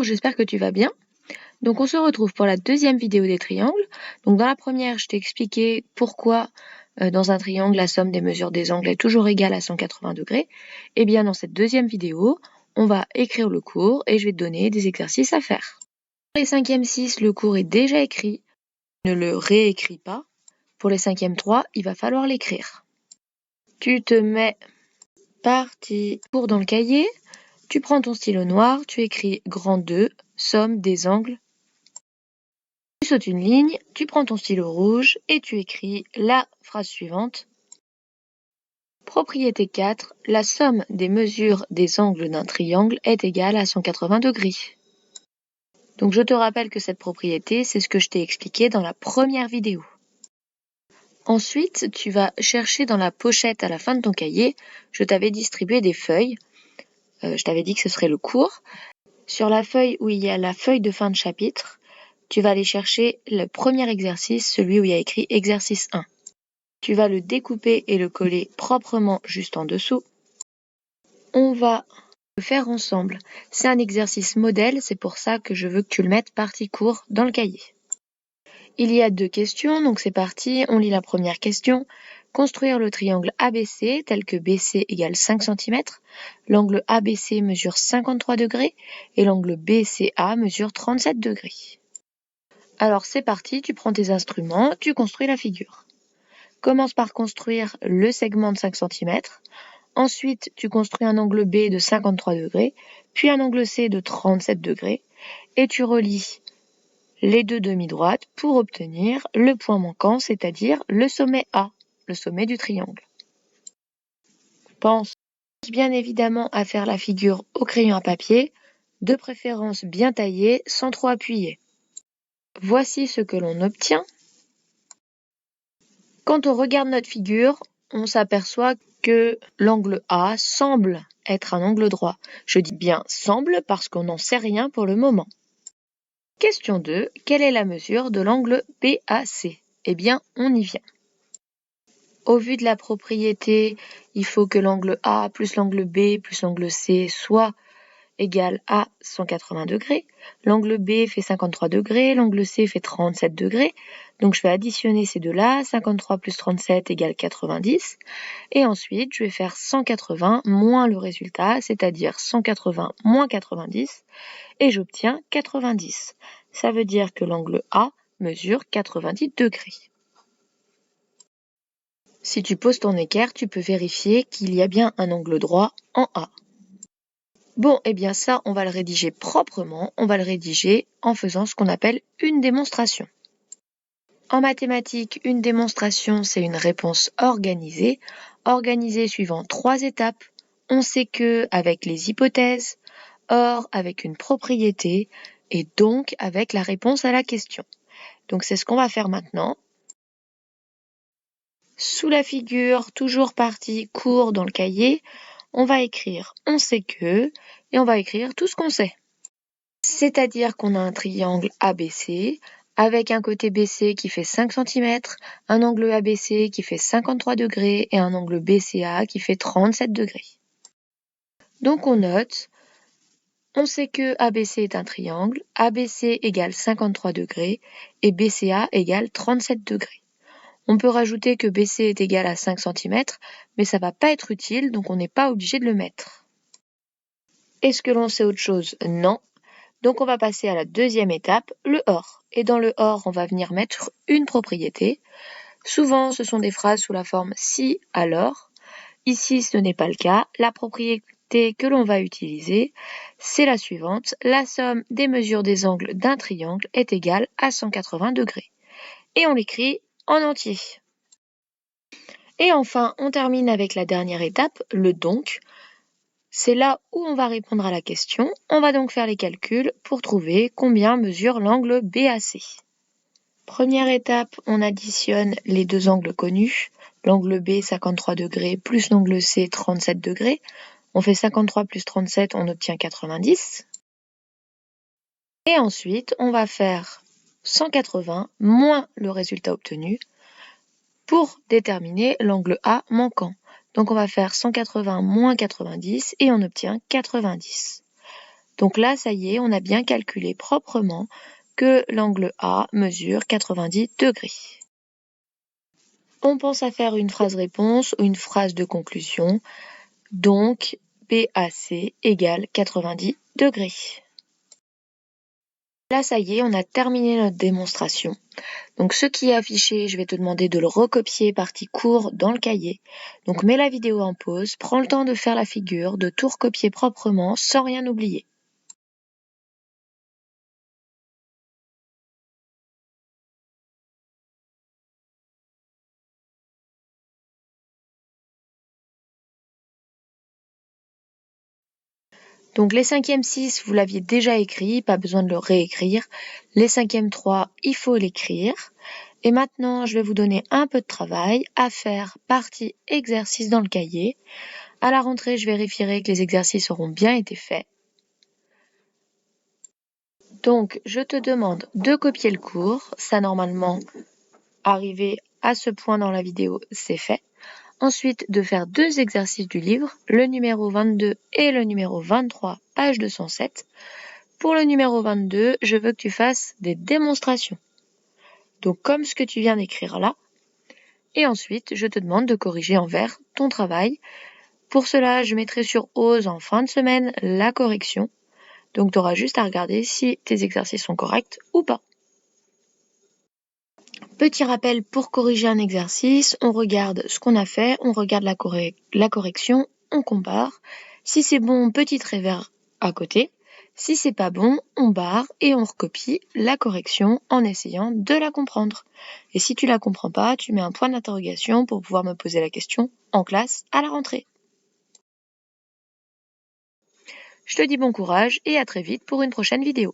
j'espère que tu vas bien. Donc on se retrouve pour la deuxième vidéo des triangles. Donc dans la première, je t'ai expliqué pourquoi dans un triangle, la somme des mesures des angles est toujours égale à 180 degrés. Et bien dans cette deuxième vidéo, on va écrire le cours et je vais te donner des exercices à faire. Pour les 5e 6, le cours est déjà écrit. Ne le réécris pas. Pour les 5e 3, il va falloir l'écrire. Tu te mets partie cours dans le cahier. Tu prends ton stylo noir, tu écris grand 2, somme des angles. Tu sautes une ligne, tu prends ton stylo rouge et tu écris la phrase suivante. Propriété 4, la somme des mesures des angles d'un triangle est égale à 180 degrés. Donc je te rappelle que cette propriété, c'est ce que je t'ai expliqué dans la première vidéo. Ensuite, tu vas chercher dans la pochette à la fin de ton cahier, je t'avais distribué des feuilles. Je t'avais dit que ce serait le cours. Sur la feuille où il y a la feuille de fin de chapitre, tu vas aller chercher le premier exercice, celui où il y a écrit exercice 1. Tu vas le découper et le coller proprement juste en dessous. On va le faire ensemble. C'est un exercice modèle, c'est pour ça que je veux que tu le mettes partie cours dans le cahier. Il y a 2 questions, donc c'est parti, on lit la première question. Construire le triangle ABC tel que BC égale 5 cm. L'angle ABC mesure 53 degrés et l'angle BCA mesure 37 degrés. Alors c'est parti, tu prends tes instruments, tu construis la figure. Commence par construire le segment de 5 cm. Ensuite, tu construis un angle B de 53 degrés, puis un angle C de 37 degrés, et tu relis les 2 demi-droites pour obtenir le point manquant, c'est-à-dire le sommet A, le sommet du triangle. Pense bien évidemment à faire la figure au crayon à papier, de préférence bien taillée, sans trop appuyer. Voici ce que l'on obtient. Quand on regarde notre figure, on s'aperçoit que l'angle A semble être un angle droit. Je dis bien semble parce qu'on n'en sait rien pour le moment. Question 2. Quelle est la mesure de l'angle BAC? Eh bien, on y vient. Au vu de la propriété, il faut que l'angle A plus l'angle B plus l'angle C soit égal à 180 degrés. L'angle B fait 53 degrés, l'angle C fait 37 degrés. Donc je vais additionner ces deux-là, 53 plus 37 égale 90. Et ensuite, je vais faire 180 moins le résultat, c'est-à-dire 180 moins 90, et j'obtiens 90. Ça veut dire que l'angle A mesure 90 degrés. Si tu poses ton équerre, tu peux vérifier qu'il y a bien un angle droit en A. Bon, eh bien ça, on va le rédiger proprement, on va le rédiger en faisant ce qu'on appelle une démonstration. En mathématiques, une démonstration, c'est une réponse organisée, organisée suivant 3 étapes. On sait que avec les hypothèses, or avec une propriété, et donc avec la réponse à la question. Donc c'est ce qu'on va faire maintenant. Sous la figure, toujours partie cours dans le cahier, on va écrire on sait que, et on va écrire tout ce qu'on sait. C'est-à-dire qu'on a un triangle ABC, avec un côté BC qui fait 5 cm, un angle ABC qui fait 53 degrés et un angle BCA qui fait 37 degrés. Donc on note, on sait que ABC est un triangle, ABC égale 53 degrés et BCA égale 37 degrés. On peut rajouter que BC est égal à 5 cm, mais ça ne va pas être utile, donc on n'est pas obligé de le mettre. Est-ce que l'on sait autre chose? Non. Donc on va passer à la deuxième étape, le OR. Et dans le OR, on va venir mettre une propriété. Souvent, ce sont des phrases sous la forme si, alors. Ici, ce n'est pas le cas. La propriété que l'on va utiliser, c'est la suivante. La somme des mesures des angles d'un triangle est égale à 180 degrés. Et on l'écrit en entier. Et enfin, on termine avec la dernière étape, le donc. C'est là où on va répondre à la question. On va donc faire les calculs pour trouver combien mesure l'angle BAC. Première étape, on additionne les 2 angles connus. L'angle B 53 degrés plus l'angle C 37 degrés. On fait 53 plus 37, on obtient 90. Et ensuite, on va faire 180 moins le résultat obtenu pour déterminer l'angle A manquant. Donc on va faire 180 moins 90 et on obtient 90. Donc là, ça y est, on a bien calculé proprement que l'angle A mesure 90 degrés. On pense à faire une phrase réponse ou une phrase de conclusion. Donc, BAC égale 90 degrés. Là, ça y est, on a terminé notre démonstration. Donc, ce qui est affiché, je vais te demander de le recopier partie court dans le cahier. Donc, mets la vidéo en pause, prends le temps de faire la figure, de tout recopier proprement sans rien oublier. Donc les 5e 6, vous l'aviez déjà écrit, pas besoin de le réécrire. Les 5e 3, il faut l'écrire. Et maintenant, je vais vous donner un peu de travail à faire partie exercice dans le cahier. À la rentrée, je vérifierai que les exercices auront bien été faits. Donc, je te demande de copier le cours. Ça, normalement, arrivé à ce point dans la vidéo, c'est fait. Ensuite, de faire 2 exercices du livre, le numéro 22 et le numéro 23, page 207. Pour le numéro 22, je veux que tu fasses des démonstrations. Donc, comme ce que tu viens d'écrire là. Et ensuite, je te demande de corriger en vert ton travail. Pour cela, je mettrai sur Ose en fin de semaine la correction. Donc, tu auras juste à regarder si tes exercices sont corrects ou pas. Petit rappel, pour corriger un exercice, on regarde ce qu'on a fait, on regarde la correction, on compare. Si c'est bon, petit trait vert à côté. Si c'est pas bon, on barre et on recopie la correction en essayant de la comprendre. Et si tu la comprends pas, tu mets un point d'interrogation pour pouvoir me poser la question en classe à la rentrée. Je te dis bon courage et à très vite pour une prochaine vidéo.